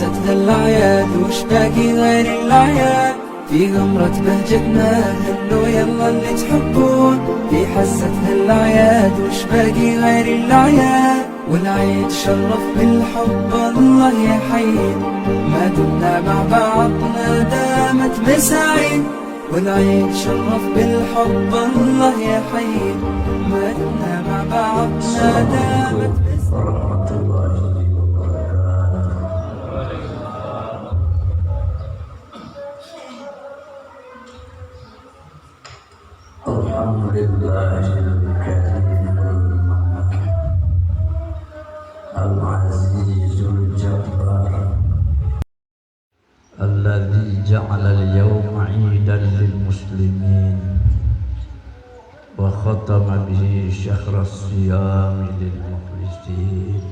حستنا الأعياد وش باقي غير الأعياد، في غمرة بهجتنا هلو يلا اللي تحبون، في حستنا الأعياد وش باقي غير الأعياد، والعيد شرف بالحب الله يحيي، ما دمنا مع بعضنا دامت مساعيد، والعيد شرف بالحب الله يحيي، ما دمنا مع بعضنا دامت ورحمة الله وبركاته. الحمد لله الكريم المنان العزيز الجبار الذي جعل اليوم عيدا للمسلمين وختم به شهر الصيام للمخلصين،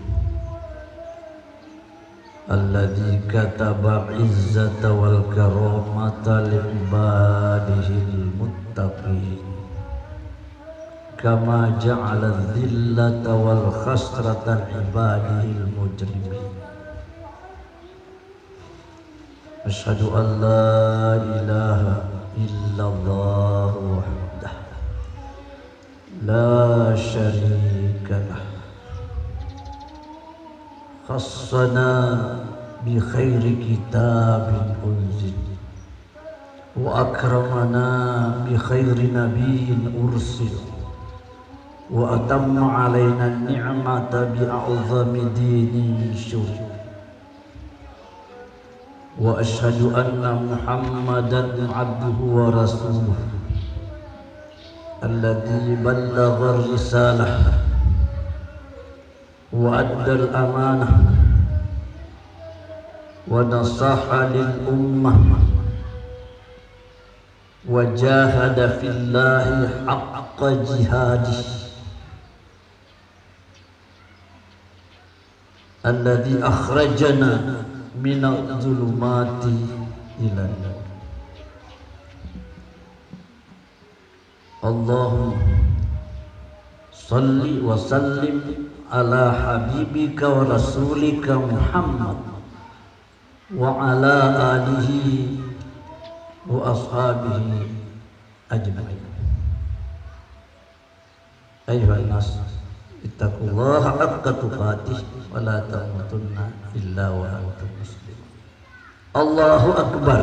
الذي كتب العزة والكرامة لعباده المتقين، كما جعل الذلة والخسرة لعباده المجرمين. أشهد أن لا إله إلا الله وحده لا شريك له، خصنا بخير كتاب أنزل، وأكرمنا بخير نبي أرسل، وأتم علينا النعمة بأعظم دين شرع. وأشهد أن محمدا عبده ورسوله الذي بلغ الرسالة وأدى الأمانة ونصح للأمة وجاهد في الله حق جهاده، الذي أخرجنا من الظلمات إلى النور. اللهم صل وسلم على حبيبك ورسولك محمد وعلى آله وأصحابه أجمعين. أيها الناس اتقوا الله حق تقاته ولا تموتن إلا وأنتم مسلمون. الله أكبر،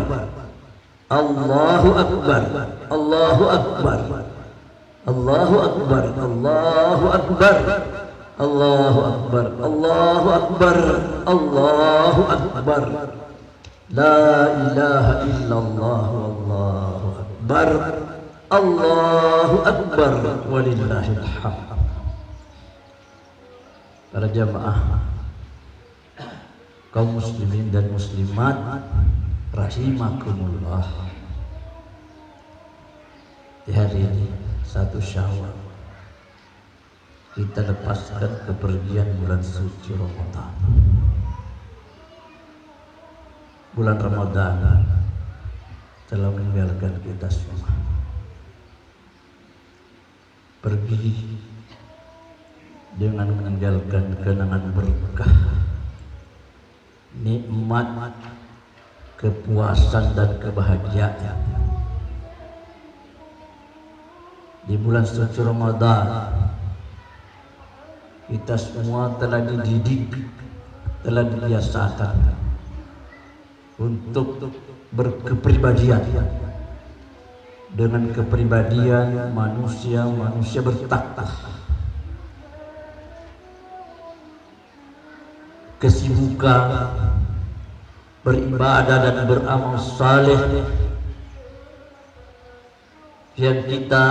الله أكبر، الله أكبر، الله أكبر، الله أكبر، الله أكبر، الله أكبر، الله أكبر، لا إله إلا الله والله أكبر، الله أكبر ولله الحمد. Para jamaah kaum muslimin dan muslimat rahimakumullah, di hari ini 1 Syawal kita lepaskan kepergian bulan suci Ramadan. Bulan Ramadan telah meninggalkan kita semua, pergi dengan meninggalkan kenangan berkah, nikmat, kepuasan dan kebahagiaan. Di bulan suci Ramadan kita semua telah dididik, telah dibiasakan untuk berkepribadian dengan kepribadian manusia bertakwa, kesibukan beribadah dan beramal saleh yang kita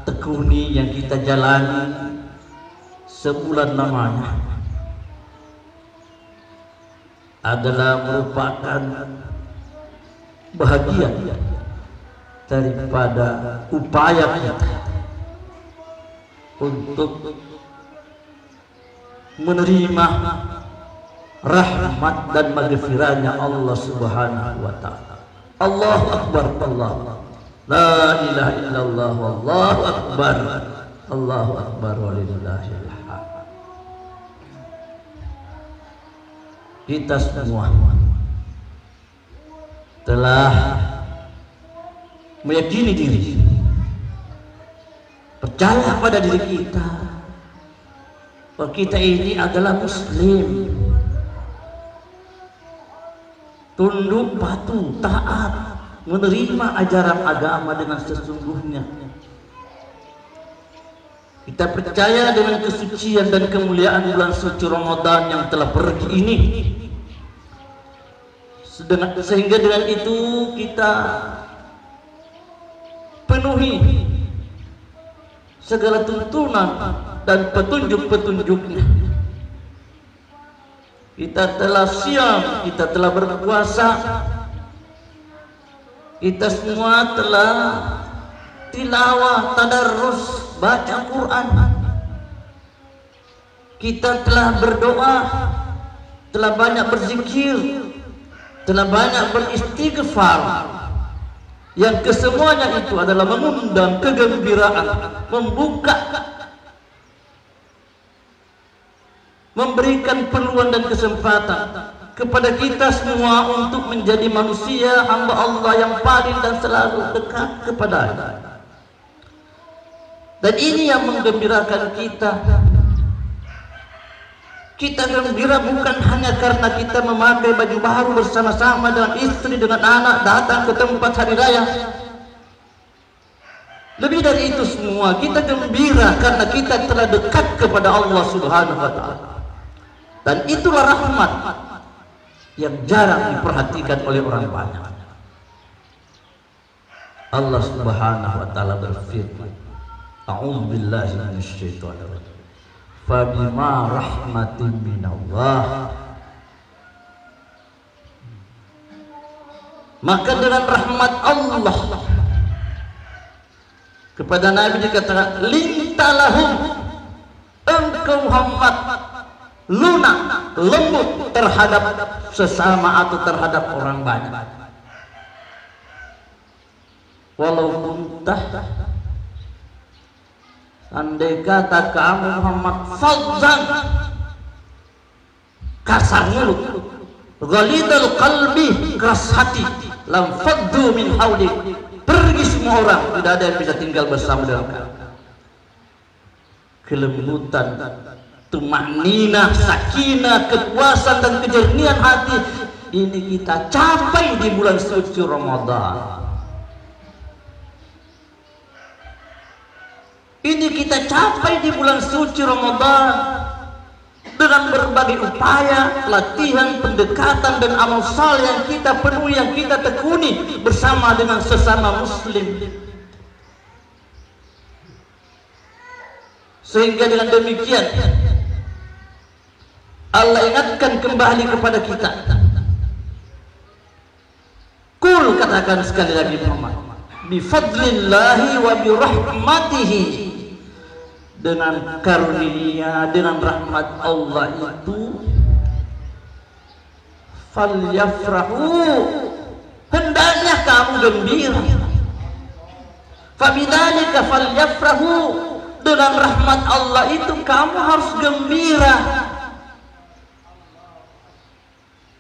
tekuni, yang kita jalani sebulan lamanya adalah merupakan bahagia daripada upaya kita untuk menerima rahmat dan maghfirahnya Allah Subhanahu wa taala. Allahu Akbar, Allah. La ilaha illallah, wallahu akbar. Allahu akbar walillahil hamd. Kita semua telah meyakini diri, percaya pada diri kita bahwa kita ini adalah muslim, tunduk patuh, taat, menerima ajaran agama dengan sesungguhnya. Kita percaya dengan kesucian dan kemuliaan bulan suci Ramadan yang telah pergi ini. Sehingga dengan itu kita penuhi segala tuntunan dan petunjuk-petunjuknya. Kita telah siap, kita telah berpuasa, kita semua telah tilawah, tadarrus, baca Quran. Kita telah berdoa, telah banyak berzikir, telah banyak beristighfar, yang kesemuanya itu adalah mengundang kegembiraan, membuka, memberikan peluang dan kesempatan kepada kita semua untuk menjadi manusia hamba Allah yang paling dan selalu dekat kepada-Nya. Dan ini yang menggembirakan kita. Kita gembira bukan hanya karena kita memakai baju baru bersama-sama dengan istri, dengan anak, datang ke tempat hari raya. Lebih dari itu semua, kita gembira karena kita telah dekat kepada Allah Subhanahu wa Ta'ala. Dan itulah rahmat yang jarang diperhatikan oleh orang banyak. Allah Subhanahu wa Ta'ala berfirman, A'udzu billahi minasyaitonir rajim. Fabima rahmatin minallah, maka dengan rahmat Allah kepada Nabi dikatakan lintalahum, engkau Muhammad lunak, lembut terhadap sesama atau terhadap orang banyak. Walaupun andai kata kamu Muhammad fadzan, kasar mulut, ghalidul qalbi, keras hati, lam faddu min haulik, pergi semua orang, tidak ada yang bisa tinggal bersama dengan kamu. Kelembutan, tumaninah, sakinah, kepuasan dan kejernihan hati ini kita capai di bulan suci Ramadan. Ini kita capai di bulan suci Ramadan dengan berbagai upaya, latihan, pendekatan dan amal saleh yang kita penuhi, yang kita tekuni bersama dengan sesama muslim. Sehingga dengan demikian Allah ingatkan kembali kepada kita. Qul, katakan sekali lagi Muhammad, bi fadlillahi wa bi rahmatihi, dengan karunia, dengan rahmat Allah itu falyafrahu, hendaknya kamu gembira. Fabidzalika falyafrahu, dengan rahmat Allah itu kamu harus gembira.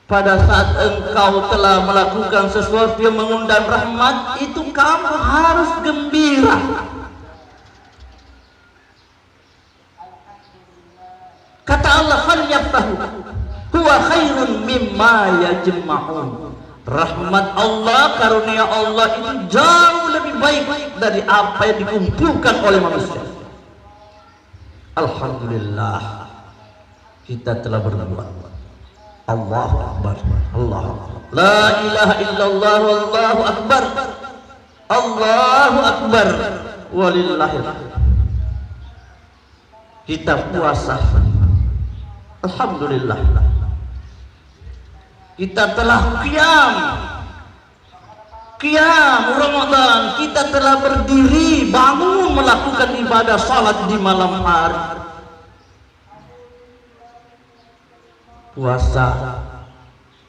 Pada saat engkau telah melakukan sesuatu yang mengundang rahmat, itu kamu harus gembira. Kata Allah, falyafrahu huwa khairun mimma yajma'un. Rahmat Allah, karunia Allah itu jauh lebih baik dari apa yang dikumpulkan oleh manusia. Alhamdulillah, kita telah berbuat. Allahu Akbar, Allahu Akbar, la ilaha illallah, wallahu akbar, Allahu Akbar, walillahil hamd. Kita puasa, alhamdulillah. Kita telah qiyam Ramadan, kita telah berdiri, bangun melakukan ibadah salat di malam hari. Puasa,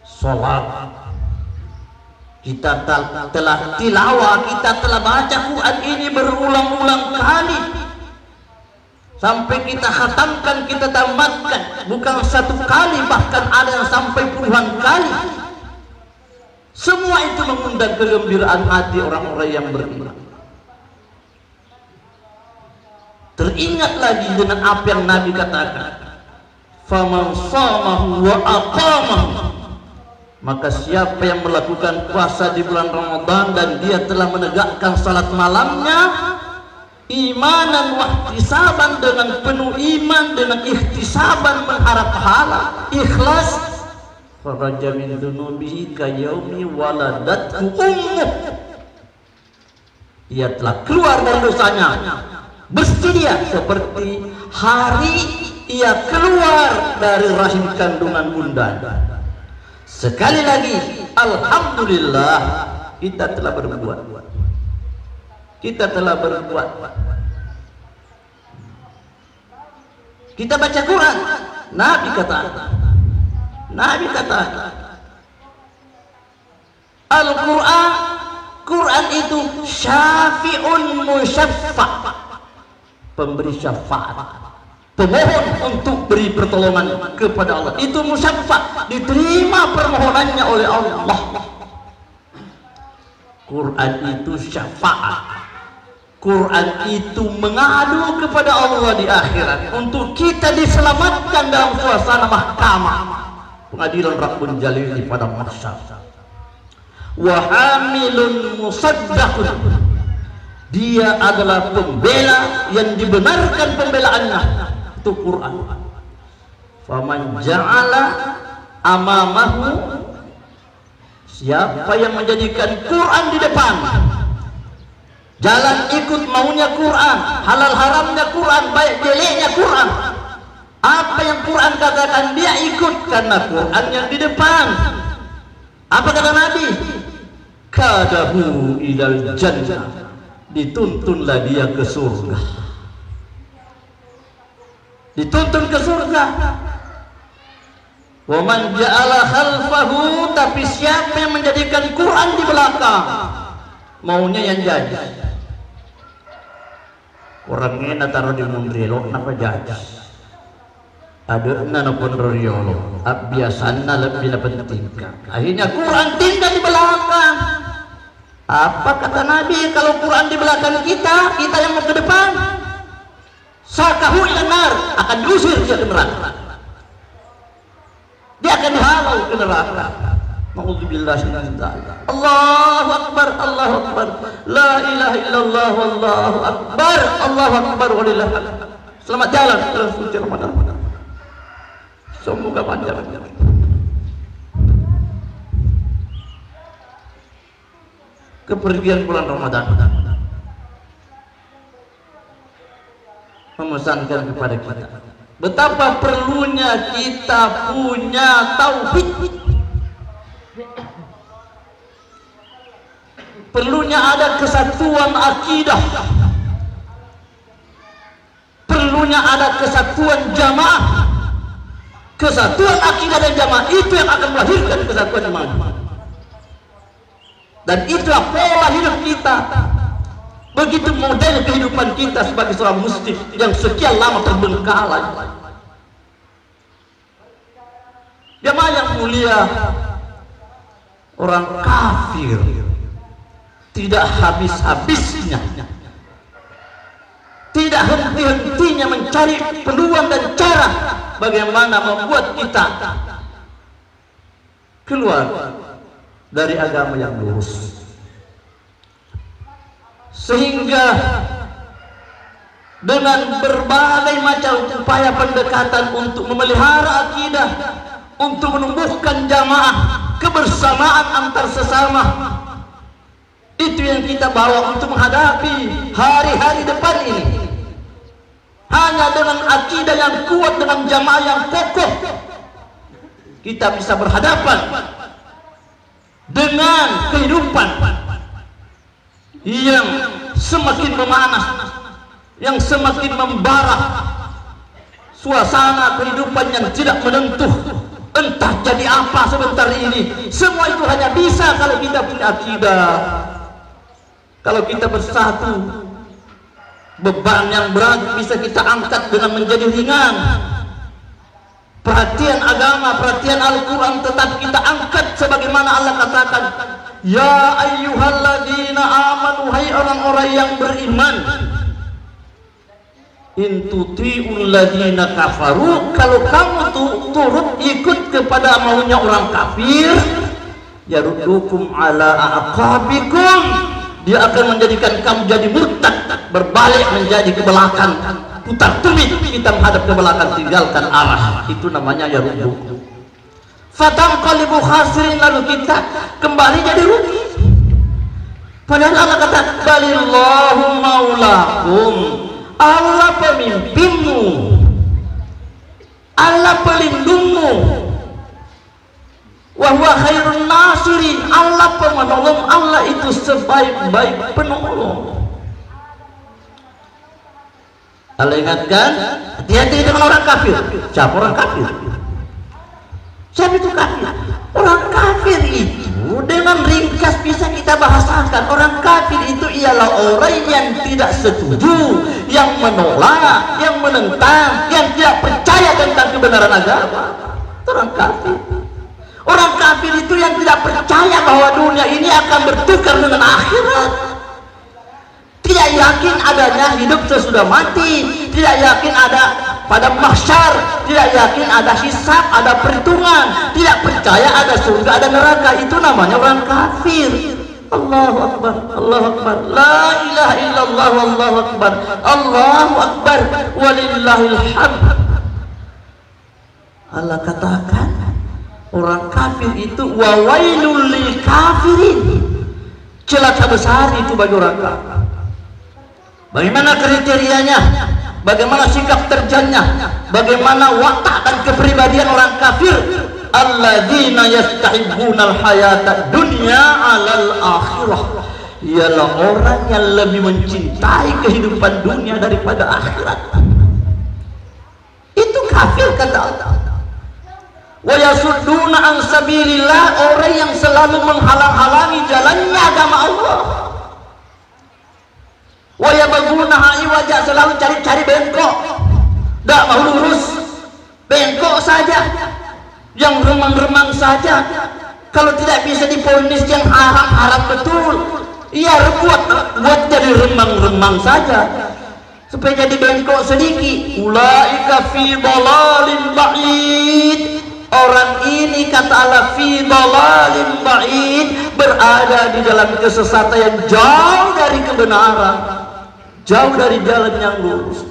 salat, kita telah tilawah, kita telah baca Quran ini berulang-ulang kali sampai kita khatamkan, kita tamatkan, bukan satu kali, bahkan ada yang sampai puluhan kali. Semua itu mengundang kegembiraan hati orang-orang yang beriman. Teringat lagi dengan apa yang Nabi katakan, faman shamahu wa aqamahu, maka siapa yang melakukan puasa di bulan Ramadan dan dia telah menegakkan salat malamnya imanan wa ihtisaban, dengan penuh iman, dengan ihtisaban mengharap pahala, ikhlas, faraja min dzunubihi kayaumi waladathu ummuh, ia telah keluar dari dosanya bersedia seperti hari ia keluar dari rahim kandungan bundanya. Sekali lagi, alhamdulillah kita telah berbuat. Kita telah berbuat. Kita baca Quran. Nabi kata Al-Quran, Quran itu syafi'un musyaffa', pemberi syafaat, pemohon untuk beri pertolongan kepada Allah. Itu musyaffa', diterima permohonannya oleh Allah. Quran itu syafaat. Quran itu mengadu kepada Allah di akhirat untuk kita diselamatkan dalam suasana mahkamah pengadilan Rabbul Jalil pada mahsyar. Wa hamilun musaddaqun, dia adalah pembela yang dibenarkan pembelaannya, itu Quran. Faman ja'ala amamahu, siapa yang menjadikan Quran di depan, jalan ikut maunya Quran, halal haramnya Quran, baik jeleknya Quran, apa yang Quran katakan dia ikut karena Quran yang di depan. Apa kata Nabi? Kadahu ilal jannah, dituntunlah dia ke surga, dituntun ke surga. Wa man ja'ala khalfahu, tapi siapa yang menjadikan Quran di belakang, maunya yang jadi. Orangnya taruh di mundrelo napa jadi, ada nana pun riolo biasanya lebih penting. Akhirnya Quran tinggal di belakang. Apa kata Nabi? Kalau Quran di belakang kita, kita yang mau ke depan, sakahu ilan nar, akan diusir dia ke neraka, dia akan dihalau ke neraka. Ma'udzubillah min dzalik. Allahu akbar, Allahu akbar, la ilaha illallah, wallahu akbar, Allahu akbar, walillahil hamd. Selamat jalan dalam suci Ramadan. Semoga panjang. Kepergian bulan Ramadan memesankan kepada kita betapa perlunya kita punya tauhid, perlunya ada kesatuan akidah, perlunya ada kesatuan jamaah. Kesatuan akidah dan jamaah itu yang akan melahirkan kesatuan jamaah. Dan itulah pola hidup kita. Begitu model kehidupan kita sebagai seorang muslim yang sekian lama terbengkalai. Jamaah yang mulia, orang kafir tidak habis-habisnya, tidak henti-hentinya mencari peluang dan cara bagaimana membuat kita keluar dari agama yang lurus, sehingga dengan berbagai macam upaya pendekatan untuk memelihara akidah, untuk menumbuhkan jamaah, kebersamaan antar sesama, itu yang kita bawa untuk menghadapi hari-hari depan ini. Hanya dengan akidah yang kuat, dengan jamaah yang kokoh, kita bisa berhadapan dengan kehidupan yang semakin memanas, yang semakin membara, suasana kehidupan yang tidak menentu, entah jadi apa sebentar ini. Semua itu hanya bisa kalau kita punya akidah, kalau kita bersatu. Beban yang berat bisa kita angkat dengan menjadi ringan. perhatian agama, perhatian Al-Quran tetap kita angkat sebagaimana Allah katakan, ya ayyuhalladzina amanu, hai orang-orang yang beriman, in tuti'ul ladzina kafaru, kalau kamu turut ikut kepada maunya orang kafir, yaruddukum ala aqabikum, dia akan menjadikan kamu jadi murtad, berbalik menjadi ke belakang, putar tumit kita menghadap ke belakang, tinggalkan arah. Itu namanya yaruddukum. Fatanqalibu khasirin, lalu kita kembali jadi rugi. Padahal Allah kata, balillahu maulakum, Allah pemimpinmu, Allah pelindungmu, wa huwa khairun nasirin, Allah penolong, Allah itu sebaik-baik penolong. Allah ingatkan, hati-hati dengan orang kafir. Siapa orang kafir? Siapa itu kafir? Orang kafir itu dengan ringkas bisa kita bahasakan, orang kafir itu ialah orang yang tidak setuju, yang menolak, yang menentang, yang tidak percaya tentang kebenaran agama. Orang kafir. Orang kafir itu yang tidak percaya bahwa dunia ini akan bertukar dengan akhirat. Tidak yakin adanya hidup sesudah mati, tidak yakin ada pada mahsyar, tidak yakin ada hisab, ada perhitungan, tidak percaya ada surga, ada neraka. Itu namanya orang kafir. Allahu Akbar, Allahu Akbar, la ilaha illallah, Allahu Akbar, Allahu Akbar, walillahil hamd. Allah katakan, orang kafir itu wawailul lil kafirin, celaka besar itu bagi orang kafir. Bagaimana kriterianya? Bagaimana sikap terjanya? Bagaimana watak dan kepribadian orang kafir? Alladzina yastahibbunal hayatad dunya 'alal akhirah. Ialah orang yang lebih mencintai kehidupan dunia daripada akhirat. Itu kafir kata Allah. Wa yasudduna an sabilillah, orang yang selalu menghalang-halangi jalannya agama Allah. Wa yabghunaha iwaja, selalu cari-cari bengkok, tidak mau lurus, bengkok saja, yang remang-remang saja. Kalau tidak bisa diponis yang haram-haram betul, ia buat jadi remang-remang saja supaya jadi bengkok sedikit. Ulaika fi dhalalin ba'id, orang ini kata Allah fi dhalalin ba'id, berada di dalam kesesatan yang jauh dari kebenaran, jauh dari jalan yang lurus.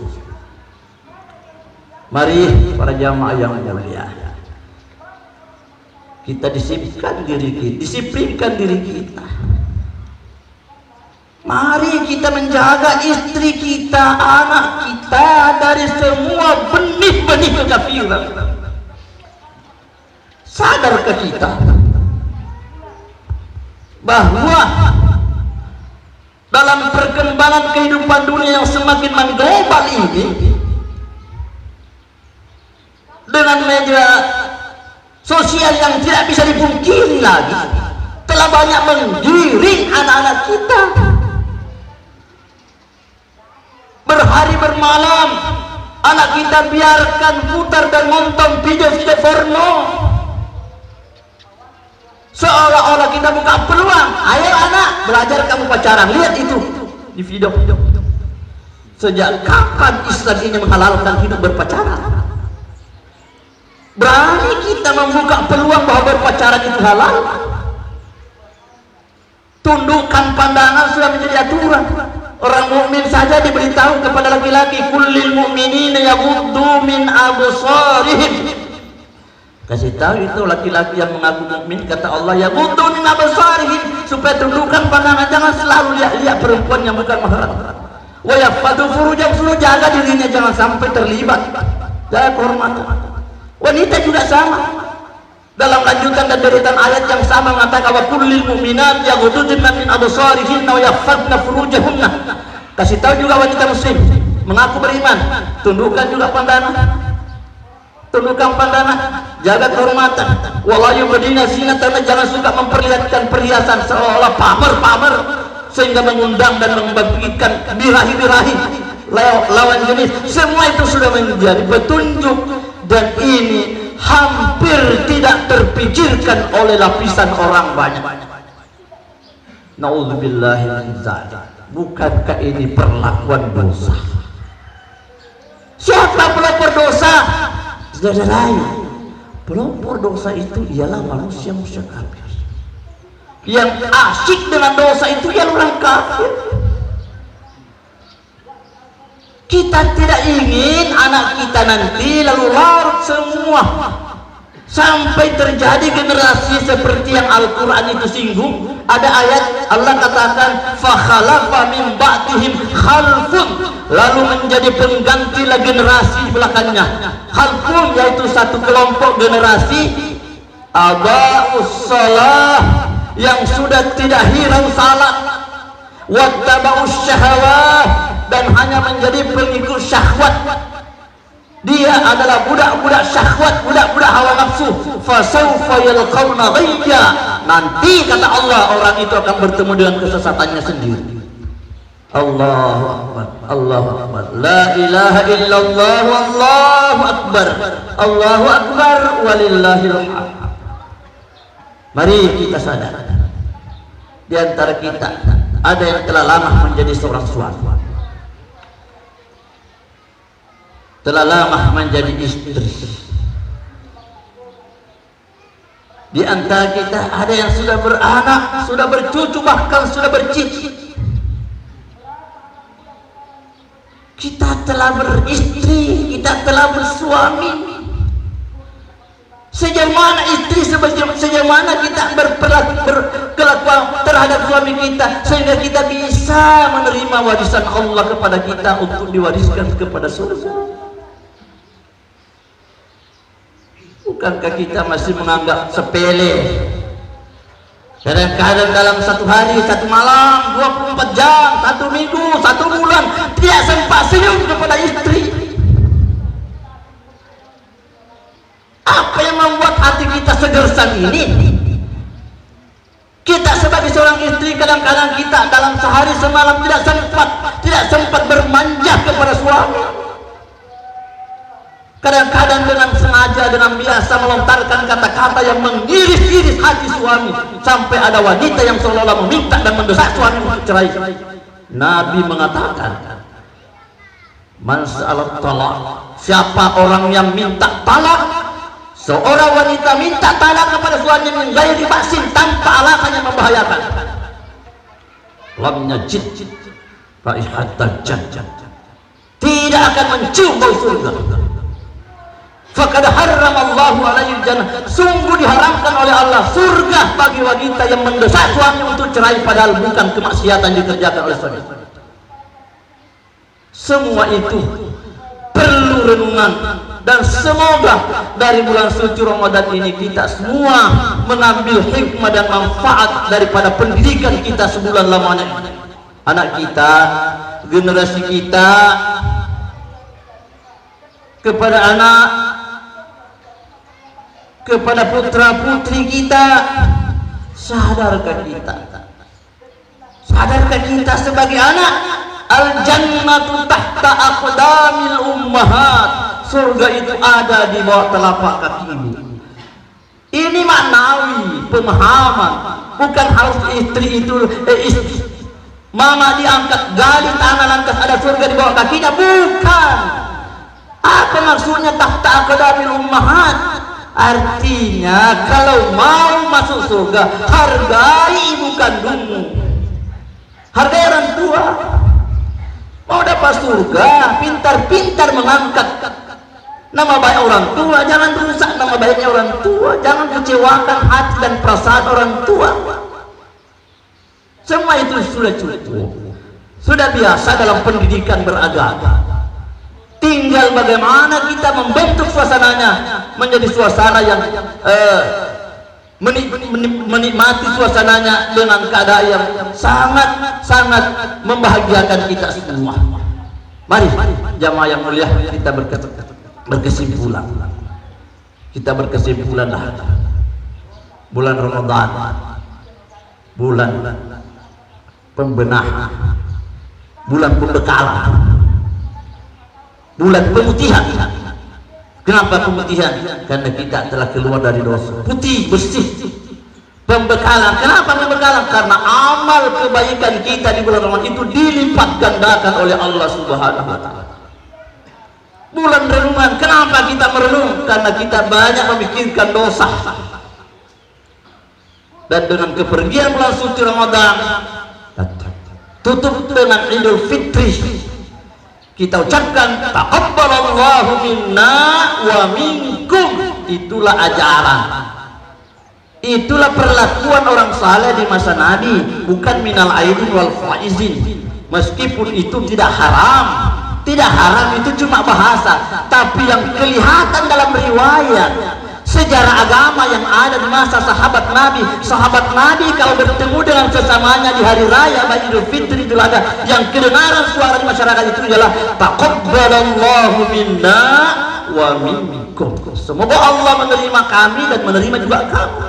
Mari para jamaah yang mulia, kita disiplinkan diri kita. Mari kita menjaga istri kita, anak kita dari semua benih-benih kekafiran. Sadarkah kita bahwa dalam perkembangan kehidupan dunia yang semakin mengglobal ini, dengan media sosial yang tidak bisa dipungkiri lagi, telah banyak menggiring anak-anak kita. Berhari bermalam anak kita biarkan putar dan nonton video-video porno, seolah-olah kita buka peluang. Ayo anak, belajar kamu pacaran, lihat itu di video. Sejak kapan Islam ini menghalalkan hidup berpacaran? Berani kita membuka peluang bahwa berpacaran itu halal? Tundukkan pandangan sudah menjadi aturan. Orang mukmin saja diberitahu kepada laki-laki, kullil mu'minina yaghuddu min absarihim. Kasih tahu itu laki-laki yang mengaku mukmin, kata Allah, yaghuddu min absarihim, supaya tundukkan pandangan, jangan selalu lihat-lihat perempuan yang bukan mahram. Wa yahfadhu furujahum, suruh jaga dirinya jangan sampai terlibat, jaga kehormatan. Wanita juga sama. Dalam lanjutan dan deretan ayat yang sama mengatakan, wa kullil mu'minat yaghudduna min absarihinna wa yahfadna furujahunna. Kasih tahu juga wanita muslim mengaku beriman, tundukkan juga pandangan, tundukkan pandangan, jaga kehormatan. Wala yubdina zinatahunna, jangan suka memperlihatkan perhiasan seolah pamer-pamer sehingga mengundang dan membagikan birahi-birahi lawan jenis. Semua itu sudah menjadi petunjuk, dan ini hampir tidak terpikirkan oleh lapisan orang banyak. Nauzubillahi min dzalik. Bukankah ini perlakuan dosa? Siapa pelopor dosa? Saudara, pelopor dosa itu ialah manusia kafir. Yang asyik dengan dosa itu ialah orang kafir. Kita tidak ingin anak kita nanti lalu larut semua sampai terjadi generasi seperti yang Al-Quran itu singgung. Ada ayat Allah katakan fa khalafa min ba'dihim khalfun, lalu menjadi penggantilah generasi belakangnya. Khalfun yaitu satu kelompok generasi aba'us shalah yang sudah tidak hirau salat, wattaba'us syahawat dan hanya menjadi pengikut syahwat. Dia adalah budak-budak syahwat, budak-budak hawa nafsu. Fasawfa yalqawna ghayya. Nanti kata Allah, orang itu akan bertemu dengan kesesatannya sendiri. Allahu akbar, Allahu akbar. La ilaha illallah, wallahu akbar. Allahu akbar walillahil hamd. Mari kita sadar, di antara kita ada yang telah lama menjadi seorang suami, telah lama menjadi istri. Di antara kita ada yang sudah beranak, sudah bercucu, bahkan sudah bercicit. Kita telah beristri, kita telah bersuami. Sejauh mana istri, sejauh mana kita berkelakuan terhadap suami kita sehingga kita bisa menerima warisan Allah kepada kita untuk diwariskan kepada surga. Bukankah kita masih menganggap sepele? Kadang-kadang dalam satu hari, satu malam, 24 jam, satu minggu, satu bulan tidak sempat senyum kepada istri. Apa yang membuat hati kita segersan ini? Kita sebagai seorang istri kadang-kadang kita dalam sehari semalam tidak sempat bermanja kepada suami. Kadang-kadang dengan sengaja, dengan biasa melontarkan kata-kata yang mengiris-iris hati suami, sampai ada wanita yang seolah-olah meminta dan mendesak suami untuk cerai. Nabi mengatakan, man sa'alat talaq, siapa orang yang minta talak, seorang wanita minta talak kepada suami min ghairi ba'sin, tanpa alasan yang membahayakan, lam yajid raihatal jannah, tidak akan mencium bau surga. Faqad harramallahu alaihi jannah, sungguh diharamkan oleh Allah surga bagi wanita yang mendesak suami untuk cerai padahal bukan kemaksiatan dikerjakan oleh suami. Semua itu perlu renungan, dan semoga dari bulan suci Ramadan ini kita semua mengambil hikmah dan manfaat daripada pendidikan kita sebulan lamanya. Anak kita, generasi kita, kepada anak, kepada putra putri kita, sadarkah kita sebagai anak, al jannatu tahta aqdamil ummahat, surga itu ada di bawah telapak kaki ibu. Ini maknawi, pemahaman, bukan harus istri itu mama diangkat gali tanah lantas ada surga di bawah kakinya, bukan. Apa maksudnya tahta aqdamil ummahat? Artinya kalau mau masuk surga, hargai ibu kandungmu, hargai orang tua. Mau dapat surga, pintar-pintar mengangkat nama baik orang tua, jangan rusak nama baiknya orang tua, jangan kecewakan hati dan perasaan orang tua. Semua itu sudah cukup, sudah biasa dalam pendidikan beragama. Tinggal bagaimana kita membentuk suasananya menjadi suasana yang menikmati suasananya dengan keadaan yang sangat membahagiakan kita semua. Mari jamaah yang mulia, kita berkesimpulan. Kita berkesimpulanlah bulan Ramadan, bulan pembenahan, bulan pembekalan, bulan pemutihan, Kenapa pemutihan? Karena kita telah keluar dari dosa. Putih, bersih. Pembekalan. Kenapa pembekalan? Karena amal kebaikan kita di bulan Ramadan itu dilipat gandakan oleh Allah Subhanahu wa taala. Bulan renungan. Kenapa kita merenung? Karena kita banyak memikirkan dosa. Dan dengan kepergian bulan suci Ramadan, tutup dengan Idul Fitri, kita ucapkan taqabbalallahu minna wa minkum. Itulah ajaran, itulah perlakuan orang saleh di masa Nabi, bukan minal aidin wal faizin. Meskipun itu tidak haram, tidak haram itu cuma bahasa, tapi yang kelihatan dalam riwayat sejarah agama yang ada di masa sahabat Nabi kalau bertemu dengan sesamanya di hari raya baik Idul Fitri Idul Adha, yang kedengaran suara di masyarakat itu adalah taqabbalallahu minna wa minkum. Semoga Allah menerima kami dan menerima juga kamu.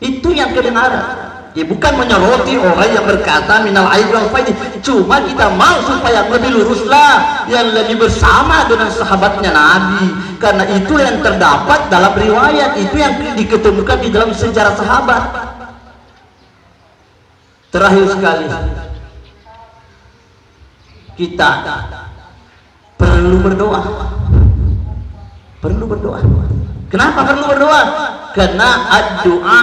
Itu yang kedengaran. Ya, bukan menyoroti orang yang berkata minal aid wal faid. Cuma kita mau supaya lebih luruslah, yang lebih bersama dengan sahabatnya Nabi, karena itu yang terdapat dalam riwayat, itu yang diketemukan di dalam sejarah sahabat. Terakhir sekali, kita perlu berdoa. Perlu berdoa. Kenapa perlu berdoa? Karena ad-du'a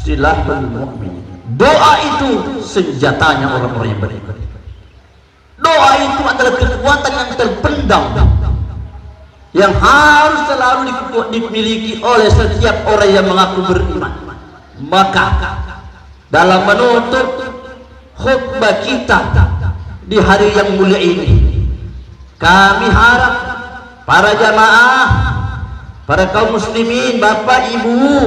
silahul mu'min. Doa itu senjatanya orang-orang yang beriman. Doa itu adalah kekuatan yang terpendam yang harus selalu dimiliki oleh setiap orang yang mengaku beriman. Maka dalam menutup khutbah kita di hari yang mulia ini, kami harap para jamaah, para kaum muslimin, bapak ibu,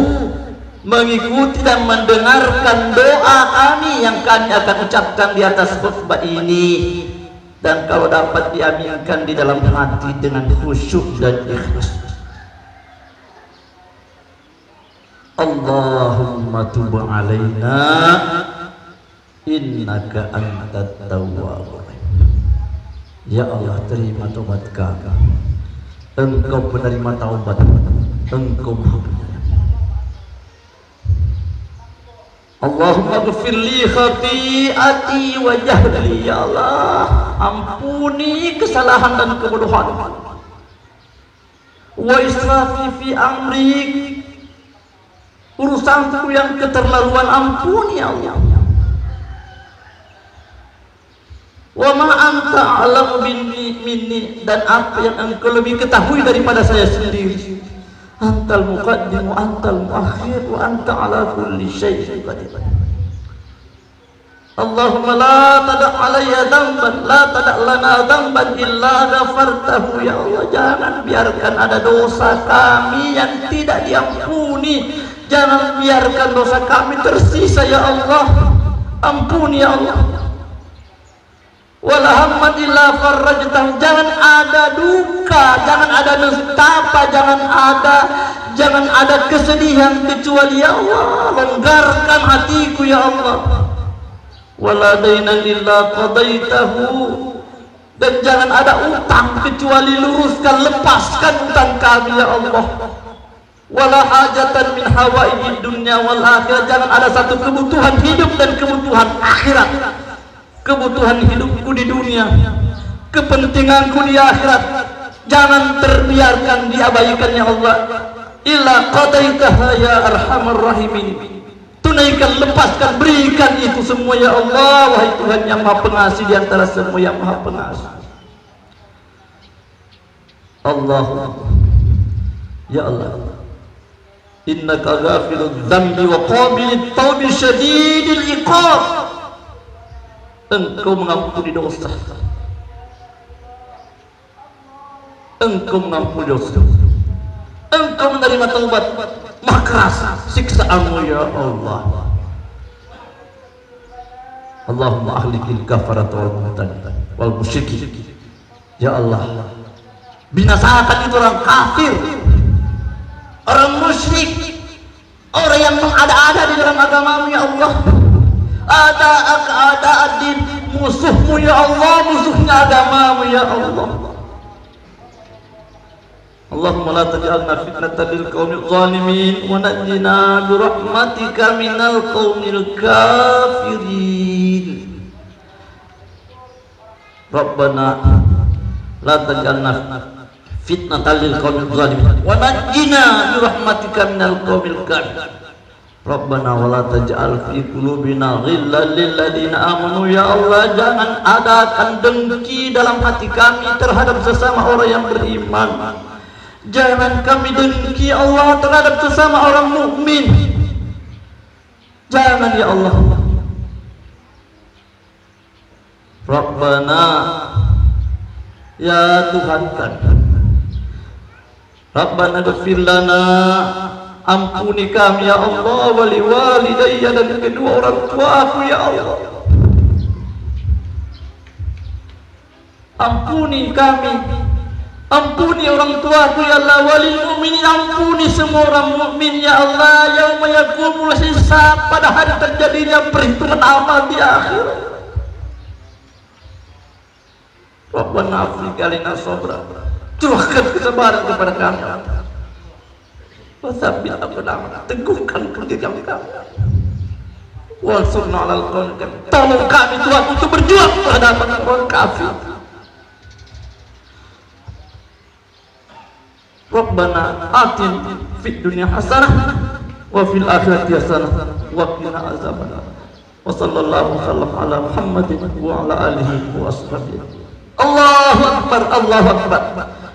mengikuti dan mendengarkan doa kami yang kami akan ucapkan di atas khutbah ini, dan kalau dapat diaminkan di dalam hati dengan khusyuk dan ikhlas. Allahumma tub alaina innaka antat tawwabur rahim. Ya Allah, terima taubat kami. Engkau penerima taubat, Engkau Maha Penyayang. Allahumma ghfir li khati'ati wa jahli. Ya Allah, ampuni kesalahan dan kebodohan, wa israfi fi amri, urusanku yang keterlaluan ampuni ya Allah. Wa ma anta a'lamu minni, dan apa yang Engkau lebih ketahui daripada saya sendiri. Antal muqaddim wa antal muakhir wa anta ala kulli syai'in qadir. Allahumma la tada' alayya dhanban, la tada' lana dhanban illa ghafartahu. Ya Allah, jangan biarkan ada dosa kami yang tidak diampuni. Jangan biarkan dosa kami tersisa ya Allah. Ampuni ya Allah. Wala hammat illa farajtahu. Jangan ada duka, jangan ada nestapa, jangan ada kesedihan kecuali ya Allah, longgarkan hatiku ya Allah. Wala dainan illa qadaitahu, dan jangan ada utang kecuali luruskan, lepaskan utang kami ya Allah. Wala hajatan min hawaijid dunya wal akhirah, jangan ada satu kebutuhan hidup dan kebutuhan akhirat. Kebutuhan hidupku di dunia, kepentinganku di akhirat, jangan terbiarkan diabaikan ya Allah. Illa qadaitaha ya arhamar rahimin. Tunaikan, lepaskan, berikan itu semua ya Allah, wahai Tuhan yang Maha Pengasih di antara semua yang Maha Pengasih. Allah, ya Allah, innaka ghafirudz dzambi wa qabilut taubi syadidil iqab. Engkau mengampuni dosa, Engkau mengampuni dosa, Engkau menerima taubat, maha keras siksaanmu ya Allah. Allahumma ahlikil kafarat wal mu'tadin wal musyrikin. Ya Allah, binasakan itu orang kafir, orang musyrik, orang yang mengada-ada di dalam agamamu ya Allah. Ada adin, musuhmu ya Allah, musuhnya agamamu ya Allah. Allahumma la taj'alna fitnatan lil qaumil zalimin wa najjina bi rahmatika minal qaumil kafirin. Rabbana la taj'alna fitnatan lil qaumil zalimin wa najjina bi rahmatika minal qaumil kafirin. Rabbana wa la taj'al fi qulubina ghillan lil ladzina amanu. Ya Allah, jangan adakan dengki dalam hati kami terhadap sesama orang yang beriman. Jangan kami dengki Allah terhadap sesama orang mukmin. Jangan ya Allah. Rabbana, ya Tuhan kami, Rabbana ghfir lana, ampuni kami ya Allah, wali walidayya, dan kedua orang tua aku ya Allah. Ampuni kami, ampuni orang tuaku ya Allah, walil mu'minin, ampuni semua orang mukmin ya Allah. Yauma yaqumul hisab, pada hari terjadinya perhitungan amal di akhir. Rabbana afriq alaina sabra, curahkan kesabaran kepada kami. Wasabbit aqdamana, teguhkan kaki kami. Wansurna 'alal qaumil kafirin, tolong kami Tuhan untuk berjuang terhadap orang kafir. Rabbana atina fid dunya hasanah wa fil akhirati hasanah wa qina azabannar. Wa sallallahu wasallam ala Muhammadin wa ala alihi wa ashabihi. Allahu akbar, Allahu akbar.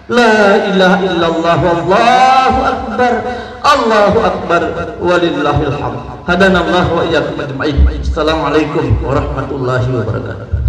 La ilaha illallah, wallahu akbar, Allahu akbar, walillahil hamd. Hadanallahu wa iyyakum ajma'in. Assalamualaikum warahmatullahi wabarakatuh.